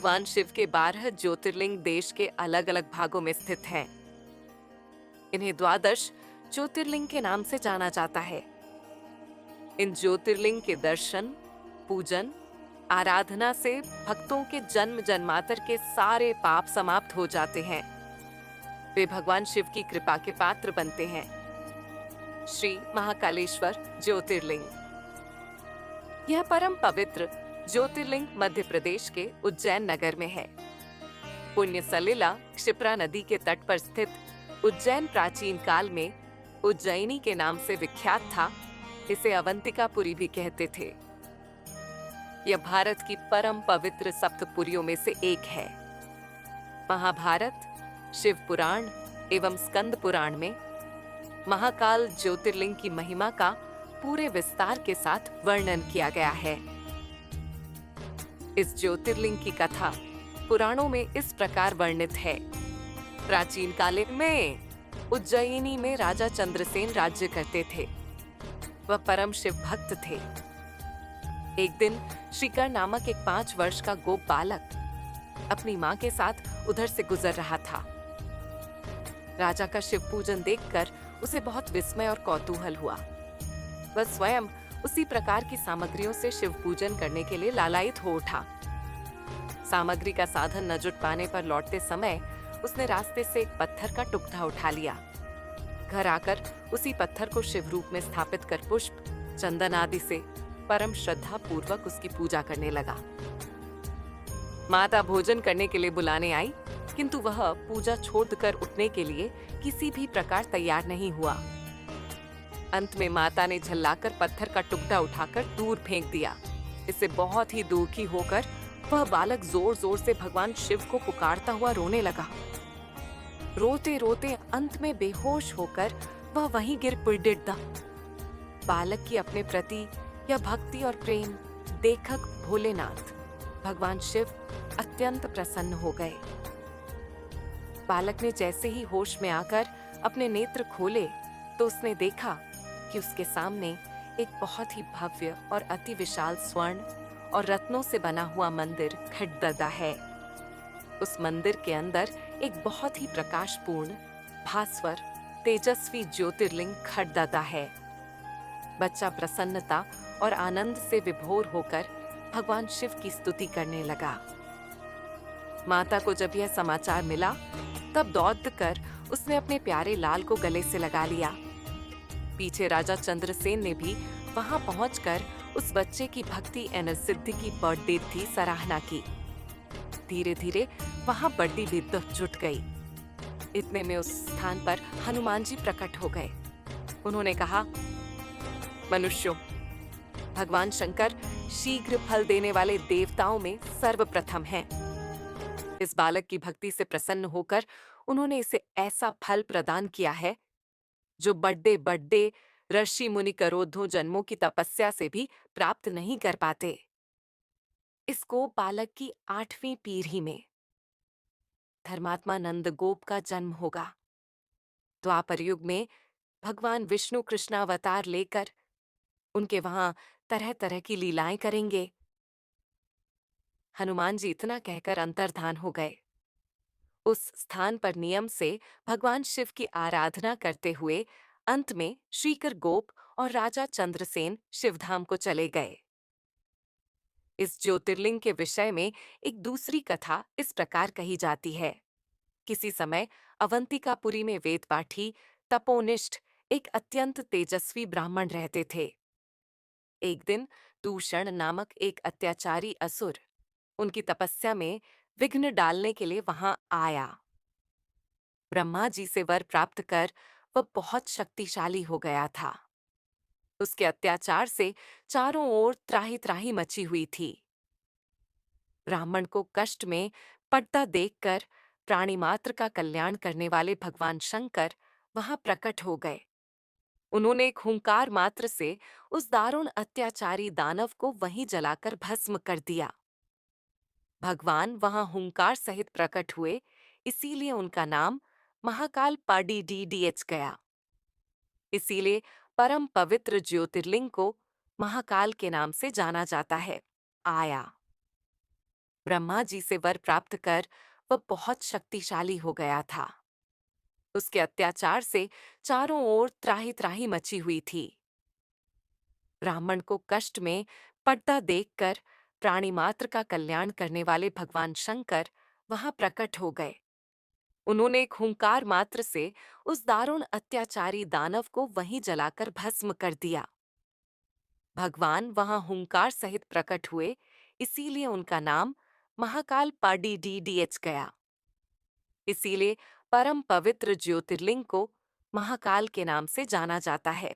भगवान शिव के 12 ज्योतिर्लिंग देश के अलग अलग भागों में स्थित हैं। इन्हें द्वादश ज्योतिर्लिंग के नाम से जाना जाता है। इन ज्योतिर्लिंग के दर्शन, पूजन, आराधना से भक्तों के जन्म जन्मांतर के सारे पाप समाप्त हो जाते हैं। वे भगवान शिव की कृपा के पात्र बनते हैं। श्री महाकालेश्वर ज्योतिर्लिंग। यह परम पवित्र ज्योतिर्लिंग मध्य प्रदेश के उज्जैन नगर में है। पुण्य सलिला क्षिप्रा नदी के तट पर स्थित उज्जैन प्राचीन काल में उज्जैनी के नाम से विख्यात था। इसे अवंतिकापुरी भी कहते थे। यह भारत की परम पवित्र सप्तपुरियों में से एक है। महाभारत, शिव पुराण एवं स्कंद पुराण में महाकाल ज्योतिर्लिंग की महिमा का पूरे विस्तार के साथ वर्णन किया गया है। इस ज्योतिर्लिंग की कथा पुराणों में इस प्रकार वर्णित है। प्राचीन काल में उज्जयिनी में राजा चंद्रसेन राज्य करते थे। वह परम शिव भक्त थे। एक दिन श्रीकर नामक एक 5 वर्ष का गोप बालक अपनी मां के साथ उधर से गुजर रहा था। राजा का शिव पूजन देखकर उसे बहुत विस्मय और कौतूहल हुआ। वह स्वयं उसी प्रकार की सामग्रियों से शिव पूजन करने के लिए लालायित हो उठा। सामग्री का साधन न जुट पाने पर लौटते समय उसने रास्ते से एक पत्थर का टुकड़ा उठा लिया। घर आकर उसी पत्थर को शिव रूप में स्थापित कर पुष्प, चंदन आदि से परम श्रद्धा पूर्वक उसकी पूजा करने लगा। माता भोजन करने के लिए बुलाने आई, किंतु वह पूजा छोड़कर उठने के लिए किसी भी प्रकार तैयार नहीं हुआ। अंत में माता ने झल्लाकर पत्थर का टुकड़ा उठाकर दूर फेंक दिया। इससे बहुत ही दुखी होकर वह बालक जोर जोर से भगवान शिव को पुकारता हुआ रोने लगा। रोते रोते अंत में बेहोश होकर वह वहीं गिर पिड़िड़ा। बालक की अपने प्रति यह भक्ति और प्रेम देखकर भोलेनाथ भगवान शिव अत्यंत प्रसन्न हो गए। बालक ने जैसे ही होश में आकर अपने नेत्र खोले तो उसने देखा कि उसके सामने एक बहुत ही भव्य और अति विशाल स्वर्ण और रत्नों से बना हुआ मंदिर खड़ददा है। उस मंदिर के अंदर एक बहुत ही प्रकाशपूर्ण, भास्वर, तेजस्वी ज्योतिर्लिंग खड़ददा है। बच्चा प्रसन्नता और आनंद से विभोर होकर भगवान शिव की स्तुति करने लगा। माता को जब यह समाचार मिला तब दौड़कर उसने अपने प्यारे लाल को गले से लगा लिया। पीछे राजा चंद्रसेन ने भी वहां पहुंचकर उस बच्चे की भक्ति एवं सिद्धि की बर्थडे की सराहना की। धीरे धीरे वहां बड़ी भी जुट गई। इतने में उस स्थान पर हनुमान जी प्रकट हो गए। उन्होंने कहा, मनुष्यों, भगवान शंकर शीघ्र फल देने वाले देवताओं में सर्वप्रथम हैं। इस बालक की भक्ति से प्रसन्न होकर उन्होंने इसे ऐसा फल प्रदान किया है जो बड़े बड़े ऋषि मुनि करोड़ों जन्मों की तपस्या से भी प्राप्त नहीं कर पाते। इसको बालक की 8वीं पीढ़ी में धर्मात्मा नंदगोप का जन्म होगा। द्वापर युग में भगवान विष्णु कृष्णावतार लेकर उनके वहां तरह तरह की लीलाएं करेंगे। हनुमान जी इतना कहकर अंतर्धान हो गए। उस स्थान पर नियम से भगवान शिव की आराधना करते हुए अंत में श्रीकर गोप और राजा चंद्रसेन शिवधाम को चले गए। इस ज्योतिर्लिंग के विषय में एक दूसरी कथा इस प्रकार कही जाती है। किसी समय अवंतिकापुरी में वेदपाठी, तपोनिष्ठ एक अत्यंत तेजस्वी ब्राह्मण रहते थे। एक दिन दूषण नामक एक अत्याचारी असुर उनकी तपस्या में विघ्न डालने के लिए वहां आया। ब्रह्मा जी से वर प्राप्त कर वह बहुत शक्तिशाली हो गया था। उसके अत्याचार से चारों ओर त्राही त्राही मची हुई थी। ब्राह्मण को कष्ट में पड़ता देखकर प्राणी मात्र का कल्याण करने वाले भगवान शंकर वहां प्रकट हो गए। उन्होंने एक हुंकार मात्र से उस दारुण अत्याचारी दानव को वहीं जलाकर भस्म कर दिया। भगवान वहां हुंकार सहित प्रकट हुए, इसीलिए उनका नाम महाकाल पाडीडीडीएच गया। इसीलिए परम पवित्र ज्योतिर्लिंग को महाकाल के नाम से जाना जाता है। आया। ब्रह्मा जी से वर प्राप्त कर वह बहुत शक्तिशाली हो गया था। उसके अत्याचार से चारों ओर त्राही त्राही मची हुई थी। ब्राह्मण को कष्ट में पड़ता देखकर प्राणी मात्र का कल्याण करने वाले भगवान शंकर वहां प्रकट हो गए। उन्होंने एक हुंकार मात्र से उस दारुण अत्याचारी दानव को वहीं जलाकर भस्म कर दिया। भगवान वहां हुंकार सहित प्रकट हुए, इसीलिए उनका नाम महाकाल पाडीडीडीएच गया। इसीलिए परम पवित्र ज्योतिर्लिंग को महाकाल के नाम से जाना जाता है।